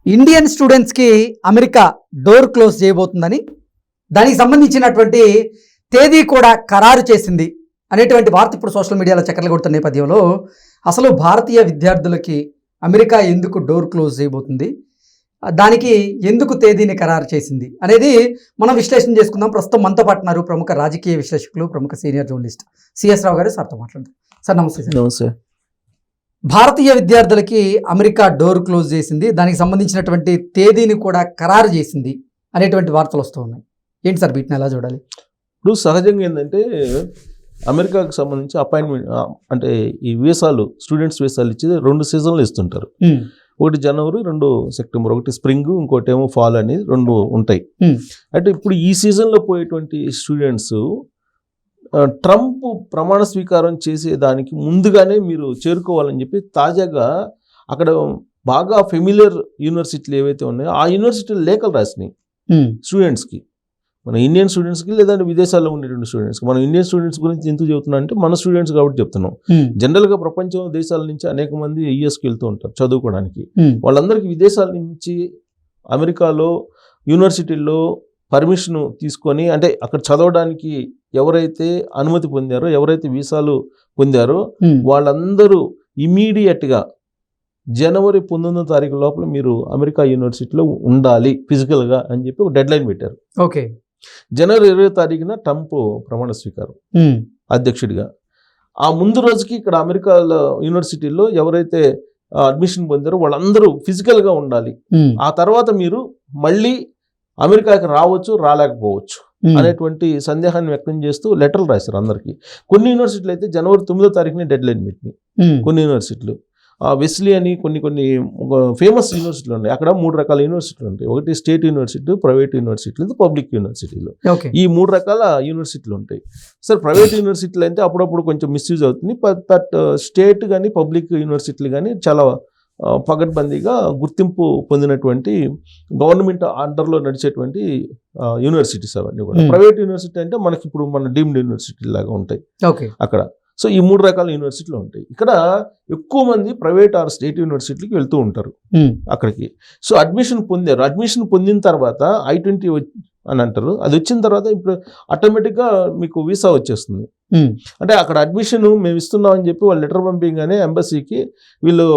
Indian స్టూడెంట్స్కి America door close చేయబోతుందని, దానికి సంబంధించినటువంటి తేదీ కూడా ఖరారు చేసింది అనేటువంటి వార్త ఇప్పుడు సోషల్ మీడియాలో చక్కర్లు కొడుతున్న నేపథ్యంలో అసలు భారతీయ విద్యార్థులకి అమెరికా ఎందుకు డోర్ క్లోజ్ చేయబోతుంది, దానికి ఎందుకు తేదీని ఖరారు చేసింది అనేది మనం విశ్లేషణ చేసుకుందాం. ప్రస్తుతం మనతో పాటు ఉన్నారు ప్రముఖ రాజకీయ విశ్లేషకులు, ప్రముఖ సీనియర్ జర్నలిస్ట్ సిఎస్ రావు గారు. సార్తో మాట్లాడతారు. సార్ నమస్తే. సార్ నమస్తే. భారతీయ విద్యార్థులకి అమెరికా డోర్ క్లోజ్ చేసింది, దానికి సంబంధించినటువంటి తేదీని కూడా ఖరారు చేసింది అనేటువంటి వార్తలు వస్తూ ఉన్నాయి. ఏంటి సార్ వీటిని ఎలా చూడాలి? ఇప్పుడు సహజంగా ఏంటంటే అమెరికాకు సంబంధించి అపాయింట్మెంట్ అంటే ఈ వీసాలు, స్టూడెంట్స్ వీసాలు ఇచ్చేది 2 సీజన్లు ఇస్తుంటారు. ఒకటి జనవరి, 2 సెప్టెంబర్, ఒకటి స్ప్రింగ్, ఇంకోటి ఏమో ఫాల్ అని 2 ఉంటాయి. అంటే ఇప్పుడు ఈ సీజన్లో పోయేటువంటి స్టూడెంట్స్ ట్రంప్ ప్రమాణ స్వీకారం చేసే దానికి ముందుగానే మీరు చేరుకోవాలని చెప్పి తాజాగా అక్కడ బాగా ఫెమిలియర్ యూనివర్సిటీలు ఏవైతే ఉన్నాయో ఆ యూనివర్సిటీలు లేఖలు రాసినాయి స్టూడెంట్స్కి, మన ఇండియన్ స్టూడెంట్స్కి లేదంటే విదేశాల్లో ఉండేటువంటి స్టూడెంట్స్కి. మనం ఇండియన్ స్టూడెంట్స్ గురించి ఎందుకు చెబుతున్నాం అంటే మన స్టూడెంట్స్ కాబట్టి చెప్తున్నాం. జనరల్గా ప్రపంచం దేశాల నుంచి అనేక మంది యుఎస్కి వెళ్తూ ఉంటారు చదువుకోవడానికి. వాళ్ళందరికీ విదేశాల నుంచి అమెరికాలో యూనివర్సిటీల్లో పర్మిషన్ తీసుకొని, అంటే అక్కడ చదవడానికి ఎవరైతే అనుమతి పొందారో, ఎవరైతే వీసాలు పొందారో వాళ్ళందరూ ఇమీడియట్గా జనవరి 19వ తారీఖు లోపల మీరు అమెరికా యూనివర్సిటీలో ఉండాలి ఫిజికల్గా అని చెప్పి ఒక డెడ్ లైన్ పెట్టారు. ఓకే. జనవరి 20వ తారీఖున ట్రంప్ ప్రమాణ స్వీకారం అధ్యక్షుడిగా. ఆ ముందు రోజుకి ఇక్కడ అమెరికాలో యూనివర్సిటీల్లో ఎవరైతే అడ్మిషన్ పొందారో వాళ్ళందరూ ఫిజికల్గా ఉండాలి. ఆ తర్వాత మీరు మళ్ళీ అమెరికాకి రావచ్చు, రాలేకపోవచ్చు అనేటువంటి సందేహాన్ని వ్యక్తం చేస్తూ లెటర్లు రాశారు అందరికీ. కొన్ని యూనివర్సిటీలు అయితే జనవరి 9వ తారీఖునే డెడ్ లైన్ పెట్టినాయి. కొన్ని యూనివర్సిటీలు వెస్లీ అని కొన్ని ఫేమస్ యూనివర్సిటీలు ఉన్నాయి. అక్కడ 3 రకాల యూనివర్సిటీలు ఉంటాయి. ఒకటి స్టేట్ యూనివర్సిటీ, ప్రైవేట్ యూనివర్సిటీలు, పబ్లిక్ యూనివర్సిటీలు. ఈ 3 రకాల యూనివర్సిటీలు ఉంటాయి. సార్ ప్రైవేట్ యూనివర్సిటీలు అయితే అప్పుడప్పుడు కొంచెం మిస్యూజ్ అవుతుంది. బట్ స్టేట్ కానీ పబ్లిక్ యూనివర్సిటీలు కానీ చాలా పగడ్బందీగా గుర్తింపు పొందినటువంటి గవర్నమెంట్ అండర్లో నడిచేటువంటి యూనివర్సిటీస్ అవన్నీ కూడా. ప్రైవేట్ యూనివర్సిటీ అంటే మనకి ఇప్పుడు మన డీమ్డ్ యూనివర్సిటీ లాగా ఉంటాయి అక్కడ. సో ఈ 3 రకాల యూనివర్సిటీలు ఉంటాయి. ఇక్కడ ఎక్కువ మంది ప్రైవేట్ ఆర్ స్టేట్ యూనివర్సిటీకి వెళ్తూ ఉంటారు అక్కడికి. సో అడ్మిషన్ పొందారు. అడ్మిషన్ పొందిన తర్వాత I-20 అని అంటారు. అది వచ్చిన తర్వాత ఇప్పుడు ఆటోమేటిక్గా మీకు వీసా వచ్చేస్తుంది. అంటే అక్కడ అడ్మిషన్ మేము ఇస్తున్నామని చెప్పి వాళ్ళు లెటర్ పంపించగానే ఎంబసీకి వీళ్ళు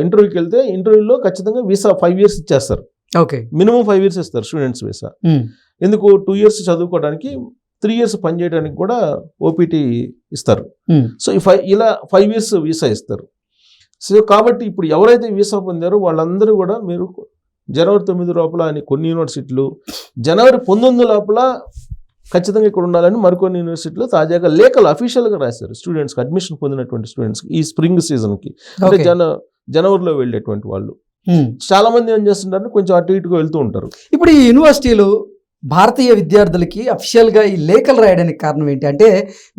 ఇంటర్వ్యూకి వెళ్తే ఇంటర్వ్యూలో ఖచ్చితంగా వీసా 5 years ఇచ్చేస్తారు. ఓకే. మినిమం 5 years ఇస్తారు స్టూడెంట్స్ వీసా. ఎందుకు 2 years చదువుకోవడానికి, 3 years పనిచేయడానికి కూడా ఓపీటీ ఇస్తారు. సో ఇలా 5 years వీసా ఇస్తారు. సో కాబట్టి ఇప్పుడు ఎవరైతే వీసా పొందారో వాళ్ళందరూ కూడా మీరు జనవరి 9 లోపల అని కొన్ని యూనివర్సిటీలు, జనవరి 19 లోపల ఖచ్చితంగా ఇక్కడ ఉండాలని మరికొన్ని యూనివర్సిటీలో తాజాగా లేఖలు అఫీషియల్గా రాశారు స్టూడెంట్స్కి, అడ్మిషన్ పొందినటువంటి స్టూడెంట్స్కి. ఈ స్ప్రింగ్ సీజన్కి అంటే జనవరిలో వెళ్ళేటువంటి వాళ్ళు చాలా మంది ఏం చేస్తుంటారు, కొంచెం అటు ఇటుగా వెళ్తూ ఉంటారు. ఇప్పుడు ఈ యూనివర్సిటీలు భారతీయ విద్యార్థులకి అఫీషియల్గా ఈ లేఖలు రాయడానికి కారణం ఏంటి అంటే,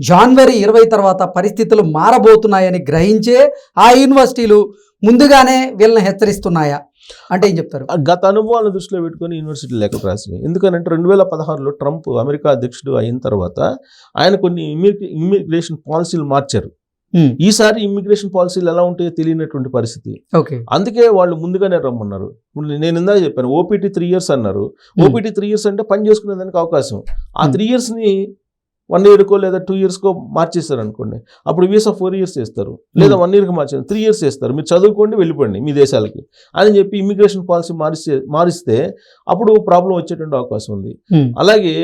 జనవరి 20 తర్వాత పరిస్థితులు మారబోతున్నాయని గ్రహించే ఆ యూనివర్సిటీలు ముందుగానే వీళ్ళని హెచ్చరిస్తున్నాయా అంటే ఏం చెప్తారు? గత అనుభవాలను దృష్టిలో పెట్టుకొని యూనివర్సిటీ లేఖలు రాసినాయి. ఎందుకంటే 2016లో ట్రంప్ అమెరికా అధ్యక్షుడు అయిన తర్వాత ఆయన కొన్ని ఇమ్మిగ్రేషన్ పాలసీలు మార్చారు. ఈసారి ఇమ్మిగ్రేషన్ పాలసీలు ఎలా ఉంటాయో తెలియనటువంటి పరిస్థితి. అందుకే వాళ్ళు ముందుగానే రమ్మన్నారు. నేను ఇందాక చెప్పాను ఓపీటీ 3 years అన్నారు. ఓపీటీ 3 years అంటే పని చేసుకునేదానికి అవకాశం. ఆ 3 yearsని 1 yearకో లేదా 2 yearsకో మార్చేస్తారు అనుకోండి. అప్పుడు వీసా 4 years చేస్తారు, లేదా 1 yearకి మార్చారు, 3 years చేస్తారు. మీరు చదువుకోండి, వెళ్ళిపోండి మీ దేశాలకి అని చెప్పి ఇమ్మిగ్రేషన్ పాలసీ మారిస్తే అప్పుడు ప్రాబ్లం వచ్చేటువంటి అవకాశం ఉంది. అలాగే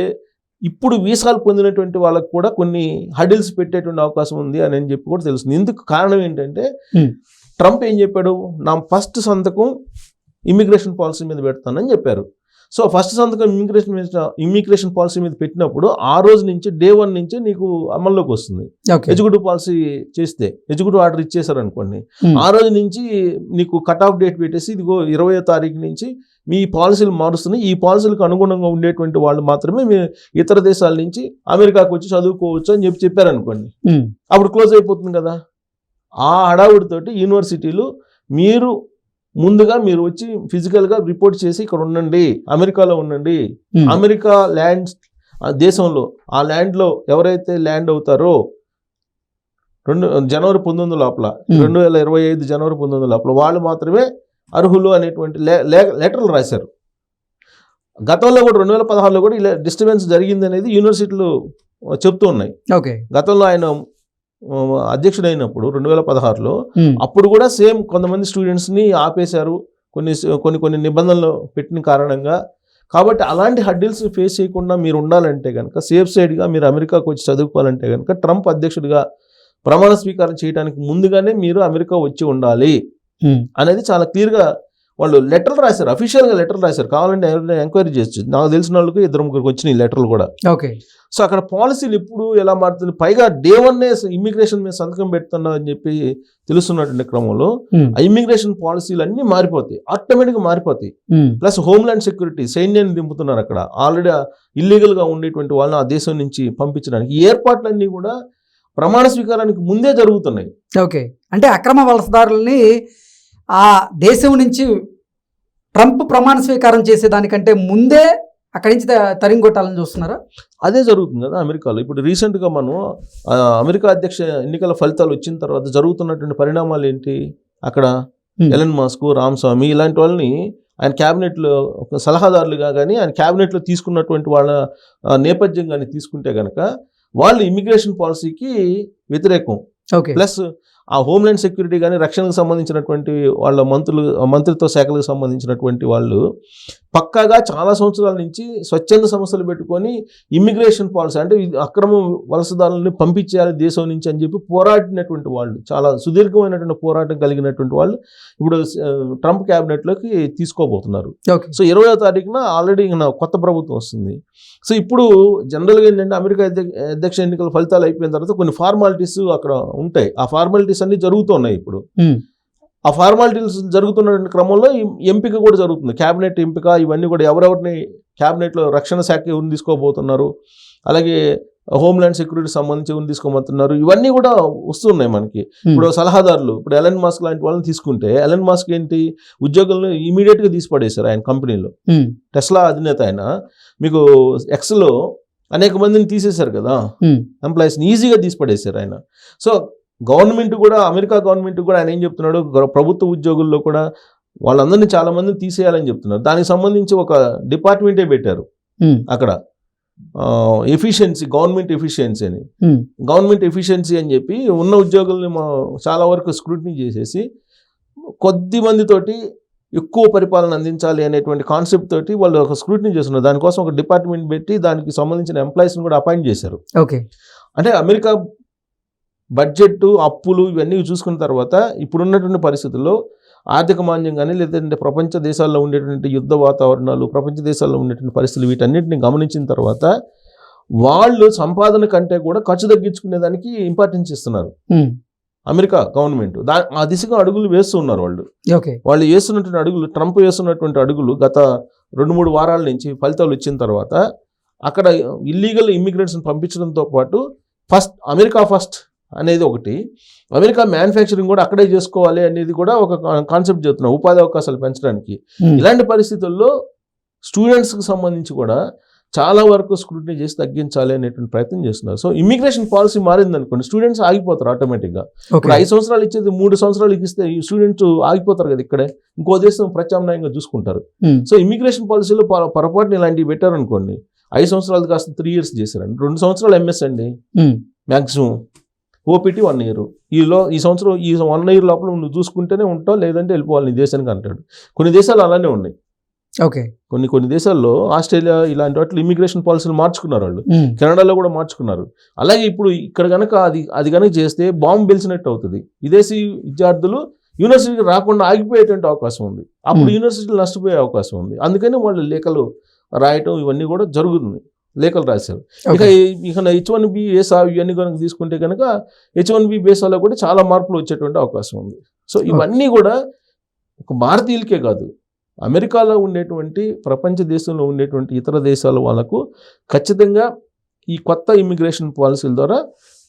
ఇప్పుడు వీసాలు పొందినటువంటి వాళ్ళకు కూడా కొన్ని హడిల్స్ పెట్టేటువంటి అవకాశం ఉంది అని చెప్పి కూడా తెలుస్తుంది. ఎందుకు కారణం ఏంటంటే ట్రంప్ ఏం చెప్పాడు, నా ఫస్ట్ సంతకం ఇమ్మిగ్రేషన్ పాలసీ మీద పెడతానని చెప్పారు. సో ఫస్ట్ సంతకం ఇమ్మిగ్రేషన్ పాలసీ మీద పెట్టినప్పుడు ఆ రోజు నుంచి డే 1 నుంచి నీకు అమల్లోకి వస్తుంది. ఎగ్జిక్యూటివ్ పాలసీ చేస్తే, ఎగ్జిక్యూటివ్ ఆర్డర్ ఇచ్చేసారు అనుకోండి, ఆ రోజు నుంచి నీకు కట్ ఆఫ్ డేట్ పెట్టేసి ఇదిగో 20వ తారీఖు నుంచి మీ పాలసీలు మారుస్తున్నాయి, ఈ పాలసీలకు అనుగుణంగా ఉండేటువంటి వాళ్ళు మాత్రమే మీ ఇతర దేశాల నుంచి అమెరికాకు వచ్చి చదువుకోవచ్చు అని చెప్పారనుకోండి, అప్పుడు క్లోజ్ అయిపోతుంది కదా. ఆ హడావుడితోటి యూనివర్సిటీలు ముందుగా మీరు వచ్చి ఫిజికల్గా రిపోర్ట్ చేసి ఇక్కడ ఉండండి, అమెరికాలో ఉండండి, అమెరికా ల్యాండ్ దేశంలో ఆ ల్యాండ్లో ఎవరైతే ల్యాండ్ అవుతారో జనవరి 19 లోపల 2025 జనవరి 19 లోపల వాళ్ళు మాత్రమే అర్హులు అనేటువంటి లెటర్లు రాశారు. గతంలో కూడా 2016లో కూడా ఇలా డిస్టర్బెన్స్ జరిగింది అనేది యూనివర్సిటీలు చెప్తూ ఉన్నాయి. ఓకే. గతంలో ఆయన అధ్యక్షుడైనప్పుడు 2016లో అప్పుడు కూడా సేమ్ కొంతమంది స్టూడెంట్స్ని ఆపేశారు కొన్ని నిబంధనలు పెట్టిన కారణంగా. కాబట్టి అలాంటి హడ్డిల్స్ ఫేస్ చేయకుండా మీరు ఉండాలంటే కనుక, సేఫ్ సైడ్గా మీరు అమెరికాకు వచ్చి చదువుకోవాలంటే కనుక ట్రంప్ అధ్యక్షుడిగా ప్రమాణ స్వీకారం చేయడానికి ముందుగానే మీరు అమెరికా వచ్చి ఉండాలి అనేది చాలా క్లియర్గా వాళ్ళు లెటర్లు రాశారు, అఫీషియల్గా లెటర్లు రాశారు. కావాలంటే ఎవరైనా ఎంక్వైరీ చేయొచ్చు. నాకు తెలిసిన వాళ్ళకి 2-3 వచ్చినాయి లెటర్లు కూడా. ఓకే. సో అక్కడ పాలసీలు ఎప్పుడు ఎలా మారుతుంది, పైగా డే 1 ఇమ్మిగ్రేషన్ మీద సంతకం పెడుతున్నా అని చెప్పి తెలుస్తున్నటువంటి క్రమంలో ఆ ఇమ్మిగ్రేషన్ పాలసీలు అన్నీ మారిపోతాయి, ఆటోమేటిక్గా మారిపోతాయి. ప్లస్ హోమ్ల్యాండ్ సెక్యూరిటీ సైన్యాన్ని దింపుతున్నారు అక్కడ. ఆల్రెడీ ఇల్లీగల్గా ఉండేటువంటి వాళ్ళని ఆ దేశం నుంచి పంపించడానికి ఈ ఏర్పాట్లన్నీ కూడా ప్రమాణ స్వీకారానికి ముందే జరుగుతున్నాయి. ఓకే. అంటే అక్రమ వలసదారుల్ని ఆ దేశం నుంచి ట్రంప్ ప్రమాణ స్వీకారం చేసేదానికంటే ముందే అక్కడి నుంచి తరిమికొట్టాలని చూస్తున్నారా? అదే జరుగుతుంది కదా అమెరికాలో. ఇప్పుడు రీసెంట్గా మనం అమెరికా అధ్యక్ష ఎన్నికల ఫలితాలు వచ్చిన తర్వాత జరుగుతున్నటువంటి పరిణామాలు ఏంటి, అక్కడ ఎలన్ మస్క్, రామస్వామి ఇలాంటి వాళ్ళని ఆయన క్యాబినెట్లో సలహాదారులుగా కానీ ఆయన క్యాబినెట్లో తీసుకున్నటువంటి వాళ్ళ నేపథ్యం కానీ తీసుకుంటే కనుక వాళ్ళు ఇమిగ్రేషన్ పాలసీకి వ్యతిరేకం. ఓకే. ప్లస్ ఆ హోమ్ల్యాండ్ సెక్యూరిటీ కానీ రక్షణకు సంబంధించినటువంటి వాళ్ళ మంత్రిత్వ శాఖలకు సంబంధించినటువంటి వాళ్ళు పక్కాగా చాలా సంవత్సరాల నుంచి స్వచ్ఛంద సంస్థలు పెట్టుకొని ఇమ్మిగ్రేషన్ పాలసీ అంటే అక్రమ వలసదారులని పంపించేయాలి దేశం నుంచి అని చెప్పి పోరాడినటువంటి వాళ్ళు, చాలా సుదీర్ఘమైనటువంటి పోరాటం కలిగినటువంటి వాళ్ళు ఇప్పుడు ట్రంప్ క్యాబినెట్లోకి తీసుకోబోతున్నారు. సో 20వ తారీఖున ఆల్రెడీ కొత్త ప్రభుత్వం వస్తుంది. సో ఇప్పుడు జనరల్గా ఏంటంటే అమెరికా అధ్యక్ష ఎన్నికల ఫలితాలు అయిపోయిన తర్వాత కొన్ని ఫార్మాలిటీస్ అక్కడ ఉంటాయి. ఆ ఫార్మాలిటీస్ అన్ని జరుగుతున్నాయి. ఇప్పుడు ఆ ఫార్మాలిటీస్ జరుగుతున్న క్రమంలో ఎంపిక కూడా జరుగుతుంది, క్యాబినెట్ ఎంపిక. ఇవన్నీ కూడా ఎవరెవరిని క్యాబినెట్లో రక్షణ శాఖ ఎవరిని తీసుకోబోతున్నారు, అలాగే హోమ్ల్యాండ్ సెక్యూరిటీ సంబంధించి ఎవరిని తీసుకోబోతున్నారు, ఇవన్నీ కూడా వస్తున్నాయి మనకి. ఇప్పుడు సలహాదారులు, ఇప్పుడు ఎలన్ మస్క్ లాంటి వాళ్ళని తీసుకుంటే ఎలన్ మస్క్ ఏంటి ఉద్యోగులను ఇమీడియట్గా తీసి పడేశారు ఆయన కంపెనీలో. టెస్లా అధినేత ఆయన మీకు ఎక్స్లో అనేక మందిని తీసేశారు కదా ఎంప్లాయీస్ని, ఈజీగా తీసి పడేశారు ఆయన. సో గవర్నమెంట్ కూడా, అమెరికా గవర్నమెంట్ కూడా ఆయన ఏం చెప్తున్నాడు, ప్రభుత్వ ఉద్యోగుల్లో కూడా వాళ్ళందరినీ చాలా మందిని తీసేయాలని చెప్తున్నారు. దానికి సంబంధించి ఒక డిపార్ట్మెంటే పెట్టారు అక్కడ, ఎఫిషియన్సీ, గవర్నమెంట్ ఎఫిషియన్సీ అని. గవర్నమెంట్ ఎఫిషియన్సీ అని చెప్పి ఉన్న ఉద్యోగుల్ని చాలా వరకు స్క్రూటినీ చేసేసి కొద్ది మందితోటి ఎక్కువ పరిపాలన అందించాలి అనేటువంటి కాన్సెప్ట్ తోటి వాళ్ళు ఒక స్క్రూటినీ చేస్తున్నారు. దానికోసం ఒక డిపార్ట్మెంట్ పెట్టి దానికి సంబంధించిన ఎంప్లాయీస్ని కూడా అపాయింట్ చేశారు. ఓకే. అంటే అమెరికా బడ్జెట్, అప్పులు ఇవన్నీ చూసుకున్న తర్వాత ఇప్పుడున్నటువంటి పరిస్థితుల్లో ఆర్థిక మాంద్యం కానీ లేదంటే ప్రపంచ దేశాల్లో ఉండేటువంటి యుద్ధ వాతావరణాలు, ప్రపంచ దేశాల్లో ఉండేటువంటి పరిస్థితులు వీటన్నిటిని గమనించిన తర్వాత వాళ్ళు సంపాదన కంటే కూడా ఖర్చు తగ్గించుకునే దానికి ఇంపార్టెన్స్ ఇస్తున్నారు అమెరికా గవర్నమెంట్. ఆ దిశగా అడుగులు వేస్తున్నారు వాళ్ళు వేస్తున్నటువంటి అడుగులు, ట్రంప్ వేస్తున్నటువంటి అడుగులు గత 2-3 వారాల నుంచి ఫలితాలు వచ్చిన తర్వాత అక్కడ ఇల్లీగల్ ఇమ్మిగ్రెంట్స్ని పంపించడంతో పాటు అమెరికా ఫస్ట్ అనేది ఒకటి, అమెరికా మ్యానుఫ్యాక్చరింగ్ కూడా అక్కడే చేసుకోవాలి అనేది కూడా ఒక కాన్సెప్ట్ చెప్తున్నారు, ఉపాధి అవకాశాలు పెంచడానికి. ఇలాంటి పరిస్థితుల్లో స్టూడెంట్స్కి సంబంధించి కూడా చాలా వరకు స్క్రూటినీ చేసి తగ్గించాలి అనేటువంటి ప్రయత్నం చేస్తున్నారు. సో ఇమ్మిగ్రేషన్ పాలసీ మారింది అనుకోండి, స్టూడెంట్స్ ఆగిపోతారు ఆటోమేటిక్గా. ఇప్పుడు 5 సంవత్సరాలు ఇచ్చేది 3 సంవత్సరాలు ఇస్తే ఈ స్టూడెంట్స్ ఆగిపోతారు కదా ఇక్కడే, ఇంకో దేశం ప్రత్యామ్నాయంగా చూసుకుంటారు. సో ఇమ్మిగ్రేషన్ పాలసీలో పొరపాటున ఇలాంటివి పెట్టారనుకోండి, 5 సంవత్సరాలు కాస్త 3 years చేశారండి, 2 సంవత్సరాలు ఎంఎస్ అండి మ్యాక్సిమం, ఓపీటీ 1 year. ఈ సంవత్సరం ఈ 1 year లోపల నువ్వు చూసుకుంటేనే ఉంటావు, లేదంటే వెళ్ళిపోవాలి నీ దేశానికి అంటాడు. కొన్ని దేశాలు అలానే ఉన్నాయి. ఓకే. కొన్ని దేశాల్లో, ఆస్ట్రేలియా ఇలాంటి వాటిలో ఇమిగ్రేషన్ పాలసీలు మార్చుకున్నారు వాళ్ళు, కెనడాలో కూడా మార్చుకున్నారు. అలాగే ఇప్పుడు ఇక్కడ కనుక అది కనుక చేస్తే బాంబు బెలిచినట్టు అవుతుంది. విదేశీ విద్యార్థులు యూనివర్సిటీకి రాకుండా ఆగిపోయేటువంటి అవకాశం ఉంది, అప్పుడు యూనివర్సిటీలు నష్టపోయే అవకాశం ఉంది. అందుకని వాళ్ళు లేఖలు రాయటం ఇవన్నీ కూడా జరుగుతుంది, లేఖలు రాశారు. ఇక H1B వీసా ఇవన్నీ కనుక తీసుకుంటే కనుక H1B వీసాలో కూడా చాలా మార్పులు వచ్చేటువంటి అవకాశం ఉంది. సో ఇవన్నీ కూడా ఒక భారతీయులకే కాదు, అమెరికాలో ఉండేటువంటి ప్రపంచ దేశంలో ఉండేటువంటి ఇతర దేశాల వాళ్ళకు ఖచ్చితంగా ఈ కొత్త ఇమ్మిగ్రేషన్ పాలసీల ద్వారా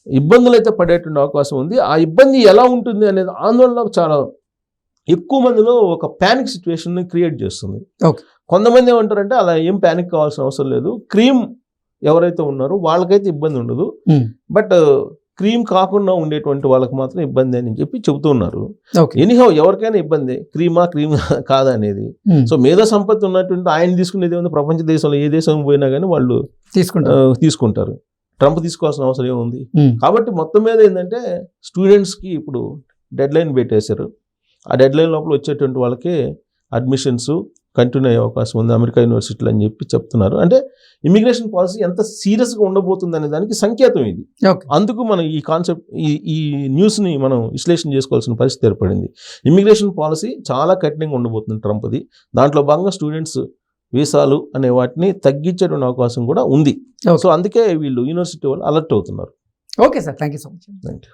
ఇబ్బందులు అయితే పడేటువంటి అవకాశం ఉంది. ఆ ఇబ్బంది ఎలా ఉంటుంది అనేది ఆందోళన చాలా ఎక్కువ మందిలో ఒక ప్యానిక్ సిచ్యువేషన్ క్రియేట్ చేస్తుంది. కొంతమంది ఏమంటారంటే అలా ఏం ప్యానిక్ కావాల్సిన అవసరం లేదు, క్రీమ్ ఎవరైతే ఉన్నారో వాళ్ళకైతే ఇబ్బంది ఉండదు, బట్ క్రీమ్ కాకుండా ఉండేటువంటి వాళ్ళకి మాత్రం ఇబ్బంది అని చెప్పి చెబుతూ ఉన్నారు. ఓకే. ఎనీహౌ ఎవరికైనా ఇబ్బంది, క్రీమ్ కాదా అనేది. సో మేధో సంపత్తి ఉన్నటువంటి ఆయన తీసుకునేది ఏముంది, ప్రపంచ దేశంలో ఏ దేశం పోయినా కానీ వాళ్ళు తీసుకుంటారు. ట్రంప్ తీసుకోవాల్సిన అవసరం ఏముంది. కాబట్టి మొత్తం మీద ఏంటంటే స్టూడెంట్స్కి ఇప్పుడు డెడ్ లైన్ పెట్టేశారు. ఆ డెడ్ లైన్ లోపల వచ్చేటువంటి వాళ్ళకి అడ్మిషన్స్ కంటిన్యూ అయ్యే అవకాశం ఉంది అమెరికా యూనివర్సిటీలు అని చెప్పి చెప్తున్నారు. అంటే ఇమిగ్రేషన్ పాలసీ ఎంత సీరియస్గా ఉండబోతుంది అనే దానికి సంకేతం ఇది. అందుకు మనం ఈ కాన్సెప్ట్ ఈ న్యూస్ని మనం విశ్లేషణ చేసుకోవాల్సిన పరిస్థితి ఏర్పడింది. ఇమిగ్రేషన్ పాలసీ చాలా కఠినంగా ఉండబోతుంది ట్రంప్ది. దాంట్లో భాగంగా స్టూడెంట్స్ వీసాలు అనే వాటిని తగ్గించేటువంటి అవకాశం కూడా ఉంది. సో అందుకే వీళ్ళు యూనివర్సిటీ వాళ్ళు అలర్ట్ అవుతున్నారు. Okay sir, thank you so much. Thank you.